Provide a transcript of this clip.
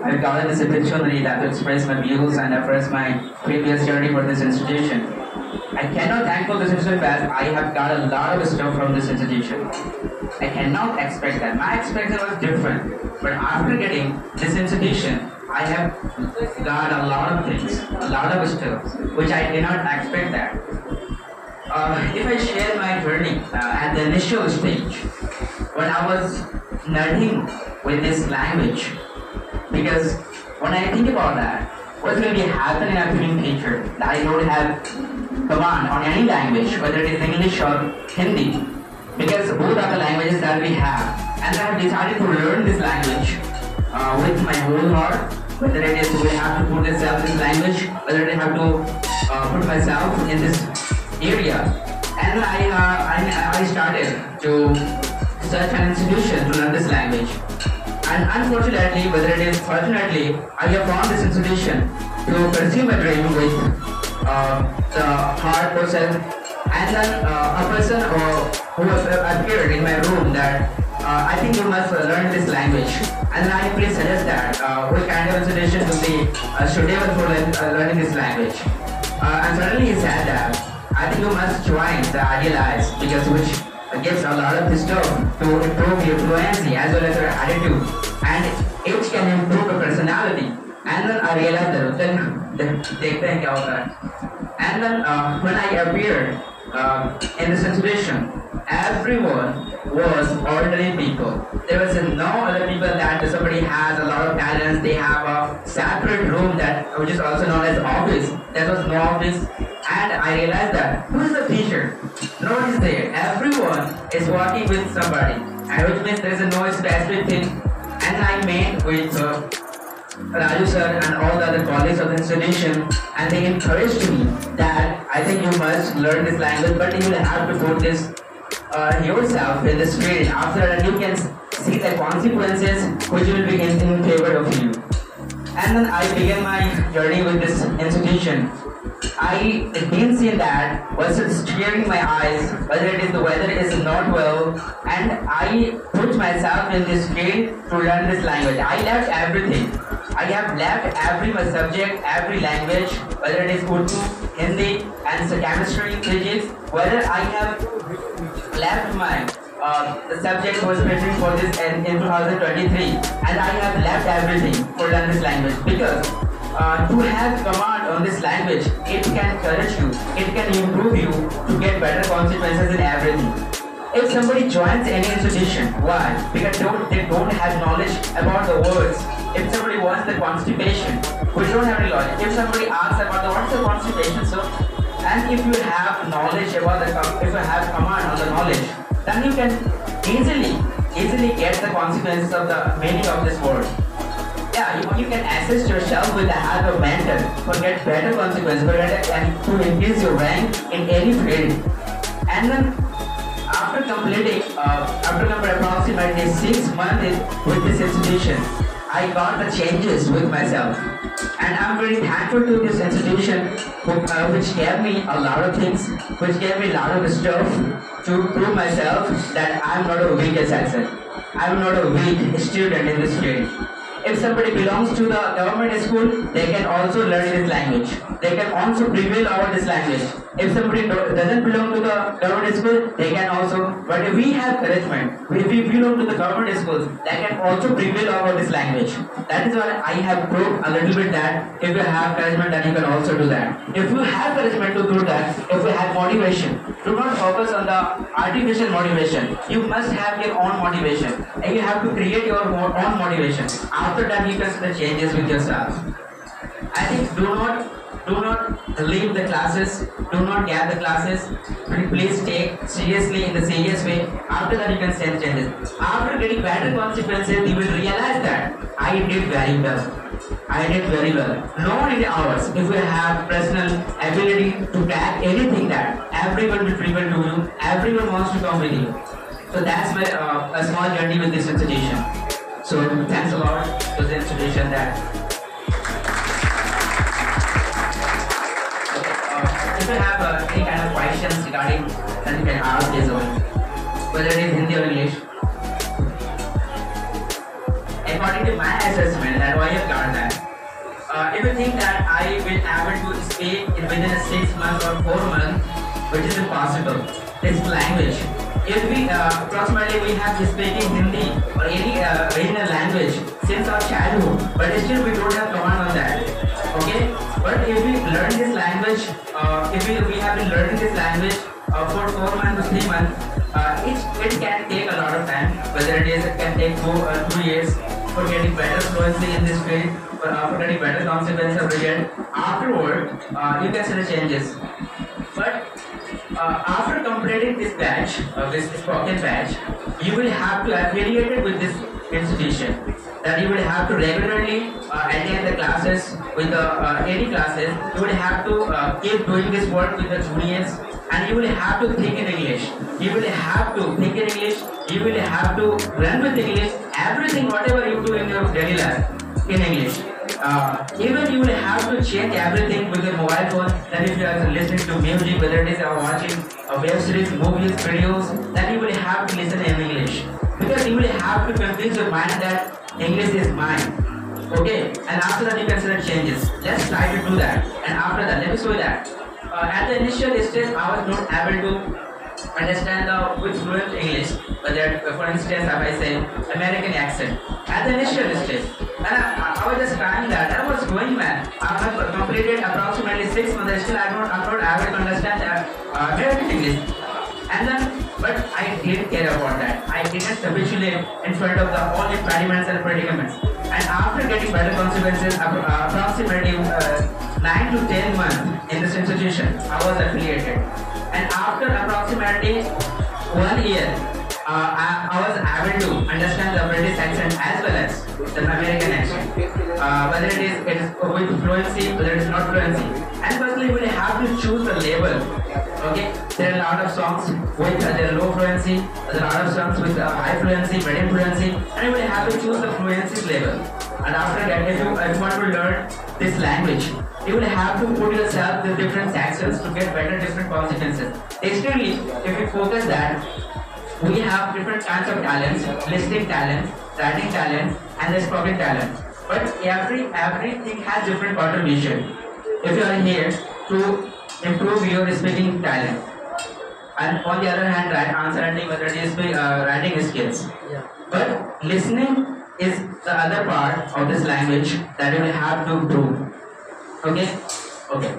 I've gotten this opportunity that to express my views and express my previous journey for this institution. I cannot thank for this institution as I have got a lot of stuff from this institution. I cannot expect that. My expectation was different. But after getting this institution, I have got a lot of things, a lot of stuff, which I did not expect that. If I share my journey at the initial stage, when I was learning with this language, because when I think about that, what's going to be happening after being teacher, that I don't have command on any language, whether it is English or Hindi, because both are the languages that we have. And I have decided to learn this language with my whole heart, whether it is we have to put myself in this language, whether I have to put myself in this area. And I started to search an institution to learn this language. And unfortunately, whether it is fortunately, I have found this institution to pursue my dream with the hard person. And then a person who appeared in my room that I think you must learn this language. And then I please suggest that which kind of institution will be suitable for learning this language. And suddenly he said that I think you must join the Idealize, because which gives a lot of stuff to improve your fluency as well as your attitude, and it can improve your personality. And then I realized that then and then when I appeared in this situation, everyone was ordinary people. There was no other people that somebody has a lot of talents, they have a separate room that which is also known as office. There was no office. And I realized that who is the teacher? No one is there. Everyone is working with somebody, and which means there is no specific thing. And I met with Raju sir and all the other colleagues of the institution, and they encouraged me that I think you must learn this language, but you will have to put this yourself in this field. After that, you can see the consequences which will be in favor of you. And then I began my journey with this institution. I didn't see that was staring my eyes, whether it is the weather is not well, and I put myself in this field to learn this language. I left everything. I have left every subject, every language, whether it is Urdu, Hindi, and chemistry, physics, whether I have left my the subject was written for this in 2023, and I have left everything for learn this language, because to have command on this language, it can encourage you, it can improve you to get better consequences in everything. If somebody joins any institution, why? Because they don't have knowledge about the words. If somebody wants the constipation, we don't have any knowledge. If somebody asks about what's the constipation, so, and if you have knowledge about if you have command on the knowledge, then you can easily get the consequences of the meaning of this word. Yeah, you can assist yourself with the help of mentor for get better consequences, and to increase your rank in any field. And then after completing approximately 6 months with this institution, I got the changes with myself, and I'm very thankful to this institution which gave me a lot of things, which gave me a lot of stuff to prove myself that I'm not a weak assassin. I'm not a weak student in this field. If somebody belongs to the government school, they can also learn this language. They can also prevail over this language. If somebody doesn't belong to the government school, they can also, but if we have encouragement, if we belong to the government schools, they can also prevail over this language. That is why I have proved a little bit that if you have encouragement, then you can also do that. If you have encouragement to do that, if you have motivation, do not focus on the artificial motivation. You must have your own motivation, and you have to create your own motivation. After that, you can see the changes with yourself. I think do not leave the classes, do not gap the classes, but please take seriously in the serious way. After that, you can see the changes. After getting better consequences, you will realize that I did very well. I did very well. No need hours. If you have personal ability to crack anything, that everyone will prefer to you, everyone wants to come with you. So that's my a small journey with this institution. So thanks a lot to the institution that. If you have any kind of questions regarding, then you can ask speak within 6 months or 4 months, which is impossible. This language. If we approximately we have been speaking Hindi or any regional language since our childhood, but still we don't have command on that. Okay, but if we learn this language, if we have been learning this language for 4 months to 3 months, it can take a lot of time. Whether it can take 2 years for getting better fluency in this field, for getting better consequences of result. Afterward, you can see the changes. But after completing this batch, this pocket batch, you will have to affiliate it with this institution. That you will have to regularly attend the classes with the any classes. You will have to keep doing this work with the juniors, and you will have to think in English. You will have to think in English. You will have to run with English. Everything, whatever you do in your daily life, in English. Even you will have to change everything with your mobile phone. That if you are listening to music, whether it is watching a web series, movies, videos, then you will have to listen in English, because you will have to convince your mind that English is mine. Okay, and after that you can see the changes. Let's try to do that. And after that, let me show you that. At the initial stage, I was not able to understand with fluent English, but that, for instance, if I say American accent at the initial stage, and I was just trying that. I was going, man. I have completed approximately 6 months. Still, I'm not able to understand American English. And then, but I didn't care about that. I didn't capitulate in front of the all impediments and predicaments. And after getting better consequences, approximately 9 to 10 months in this institution, I was affiliated. And after approximately 1 year, I was able to understand the British accent as well as the American accent. Whether it is with fluency, whether it is not fluency. And firstly, we have to choose the label. Okay, there are a lot of songs with low fluency, there are a lot of songs with high fluency, medium fluency, and you will have to choose the fluency level. And after that, if you want to learn this language, you will have to put yourself the different sections to get better different consequences. Extremely, if you focus that, we have different kinds of talents, listening talent, writing talent, and the spoken talent. But everything has different contribution. If you are here to improve your speaking talent, and on the other hand, answer writing, whether it is writing skills. Yeah. But listening is the other part of this language that you will have to improve. Okay? Okay.